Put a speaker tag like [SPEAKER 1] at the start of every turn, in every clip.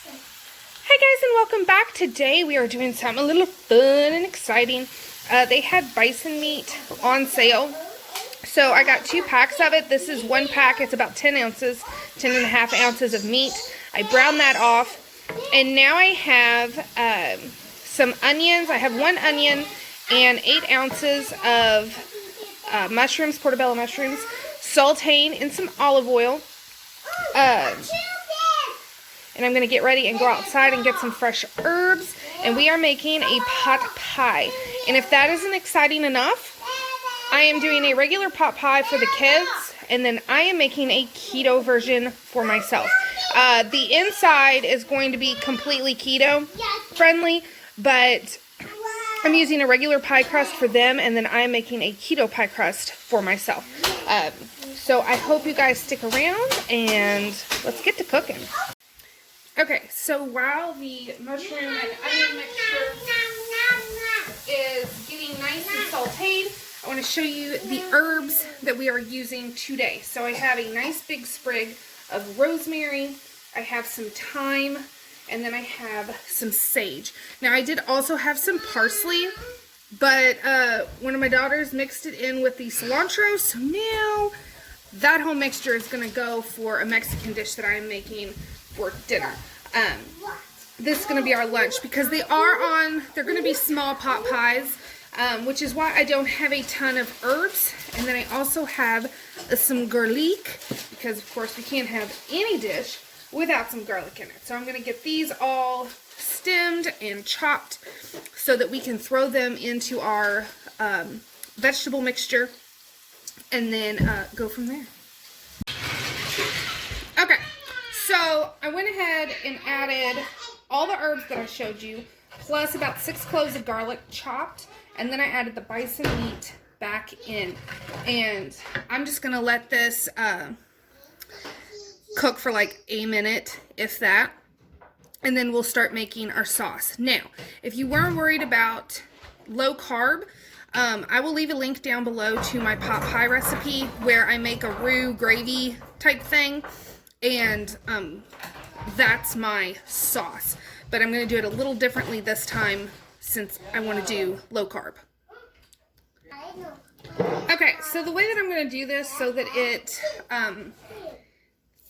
[SPEAKER 1] Hi guys, and welcome back. Today we are doing something a little fun and exciting. They had bison meat on sale, so I got 2 packs of it. This is 1 pack. It's about 10 ounces, 10 and a half ounces of meat. I browned that off, and now I have some onions. I have 1 onion and 8 ounces of mushrooms, portobello mushrooms, sauteing in some olive oil. And I'm going to get ready and go outside and get some fresh herbs. And we are making a pot pie. And if that isn't exciting enough, I am doing a regular pot pie for the kids. And then I am making a keto version for myself. The inside is going to be completely keto friendly. But I'm using a regular pie crust for them. And then I'm making a keto pie crust for myself. So I hope you guys stick around. And let's get to cooking. Okay, so while the mushroom and onion mixture is getting nice and sauteed, I want to show you the herbs that we are using today. So I have a nice big sprig of rosemary, I have some thyme, and then I have some sage. Now I did also have some parsley, but one of my daughters mixed it in with the cilantro, so now that whole mixture is going to go for a Mexican dish that I am making for dinner. This is going to be our lunch because they're going to be small pot pies, which is why I don't have a ton of herbs. And then I also have some garlic because, of course, we can't have any dish without some garlic in it. So I'm going to get these all stemmed and chopped so that we can throw them into our vegetable mixture and then go from there. Okay. So I went ahead and added all the herbs that I showed you, plus about 6 cloves of garlic chopped, and then I added the bison meat back in. And I'm just going to let this cook for like a minute, if that, and then we'll start making our sauce. Now, if you weren't worried about low carb, I will leave a link down below to my pot pie recipe where I make a roux gravy type thing. And that's my sauce. But I'm going to do it a little differently this time since I want to do low carb. Okay, so the way that I'm going to do this so that it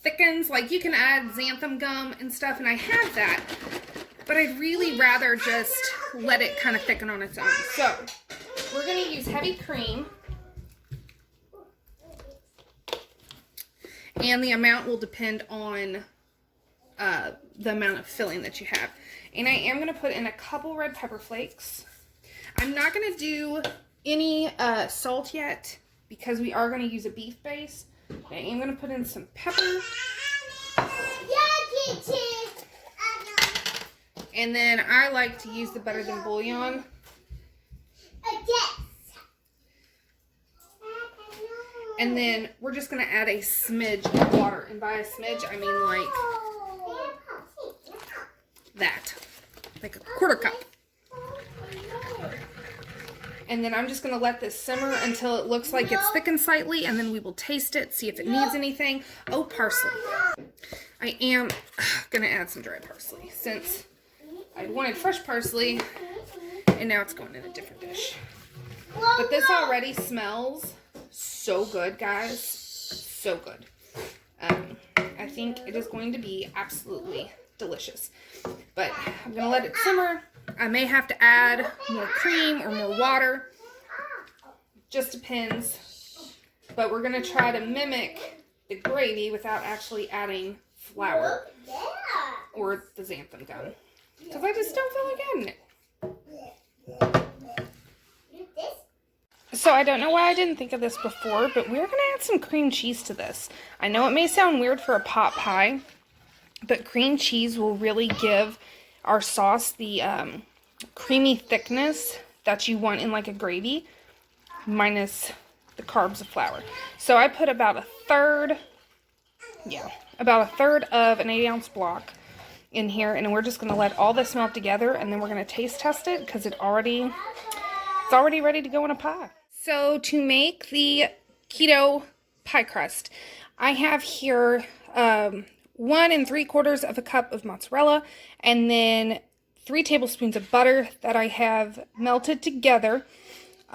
[SPEAKER 1] thickens, like you can add xanthan gum and stuff, and I have that. But I'd really rather just let it kind of thicken on its own. So we're going to use heavy cream. And the amount will depend on the amount of filling that you have. And I am going to put in a couple red pepper flakes. I'm not going to do any salt yet because we are going to use a beef base. I am going to put in some pepper. And then I like to use the better than bouillon. And then we're just going to add a smidge of water. And by a smidge, I mean like that. Like a 1/4 cup. And then I'm just going to let this simmer until it looks like it's thickened slightly. And then we will taste it, see if it needs anything. Oh, parsley. I am going to add some dry parsley since I wanted fresh parsley. And now it's going in a different dish. But this already smells so good, guys. So good. I think it is going to be absolutely delicious. But I'm going to let it simmer. I may have to add more cream or more water. Just depends. But we're going to try to mimic the gravy without actually adding flour or the xanthan gum. Because I just don't feel like adding it. So I don't know why I didn't think of this before, but we're going to add some cream cheese to this. I know it may sound weird for a pot pie, but cream cheese will really give our sauce the creamy thickness that you want in like a gravy, minus the carbs of flour. So I put about a third of an 8-ounce block in here, and we're just going to let all this melt together, and then we're going to taste test it because it's already ready to go in a pie. So to make the keto pie crust, I have here 1 3/4 cup of mozzarella, and then 3 tablespoons of butter that I have melted together.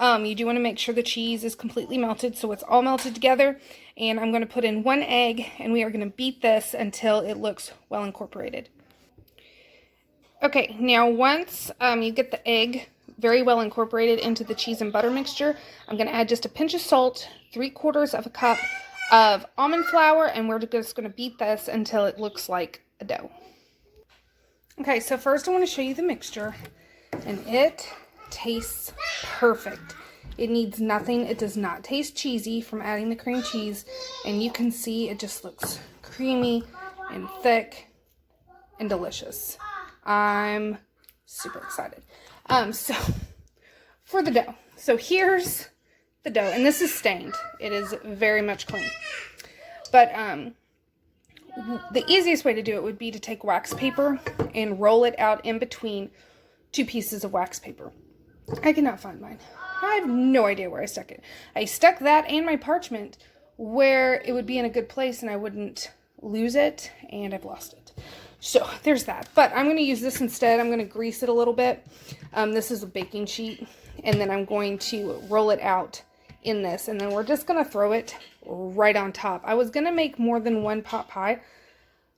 [SPEAKER 1] You do want to make sure the cheese is completely melted, so it's all melted together. And I'm going to put in 1 egg, and we are going to beat this until it looks well incorporated. Okay, now once you get the egg very well incorporated into the cheese and butter mixture, I'm going to add just a pinch of salt, 3/4 cup of almond flour, and we're just going to beat this until it looks like a dough. Okay, so first I want to show you the mixture, and it tastes perfect. It needs nothing. It does not taste cheesy from adding the cream cheese, and you can see it just looks creamy and thick and delicious. I'm super excited. So for the dough. So here's the dough, and this is stained. It is very much clean. But the easiest way to do it would be to take wax paper and roll it out in between 2 pieces of wax paper. I cannot find mine. I have no idea where I stuck it. I stuck that and my parchment where it would be in a good place and I wouldn't lose it, and I've lost it. So there's that. But I'm going to use this instead. I'm going to grease it a little bit. This is a baking sheet, and then I'm going to roll it out in this, and then we're just going to throw it right on top. I was going to make more than 1 pot pie,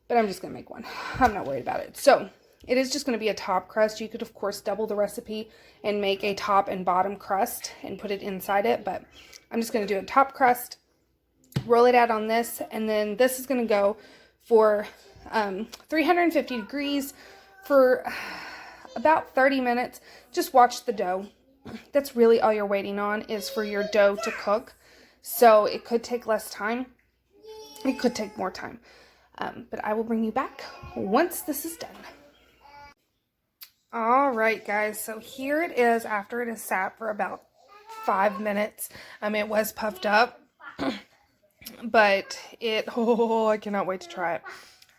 [SPEAKER 1] but I'm just going to make 1. I'm not worried about it. So it is just going to be a top crust. You could, of course, double the recipe and make a top and bottom crust and put it inside it, but I'm just going to do a top crust, roll it out on this, and then this is going to go for 350 degrees for about 30 minutes. Just watch the dough. That's really all you're waiting on, is for your dough to cook. So it could take less time. It could take more time. But I will bring you back once this is done. All right, guys. So here it is after it has sat for about 5 minutes. It was puffed up, but I cannot wait to try it.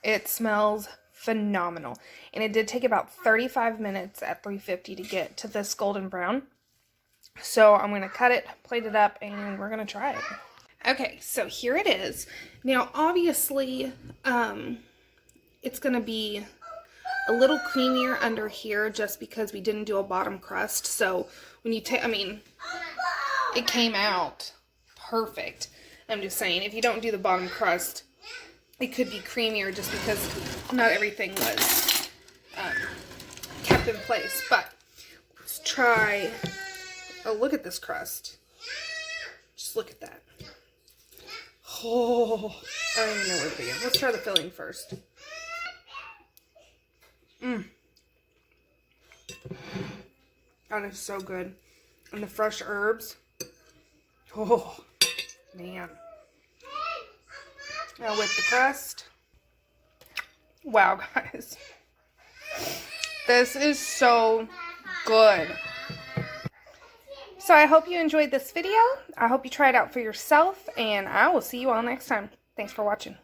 [SPEAKER 1] It smells phenomenal. And it did take about 35 minutes at 350 to get to this golden brown. So I'm going to cut it, plate it up, and we're going to try it. Okay, so here it is. Now, obviously, it's going to be a little creamier under here just because we didn't do a bottom crust. So when you take, it came out perfect. I'm just saying, if you don't do the bottom crust, it could be creamier just because not everything was kept in place. But let's try. Oh, look at this crust. Just look at that. Oh, I don't even know where to begin. Let's try the filling first. That is so good. And the fresh herbs. Oh, man. Now with the crust. Wow, guys. This is so good. So I hope you enjoyed this video. I hope you try it out for yourself, and I will see you all next time. Thanks for watching.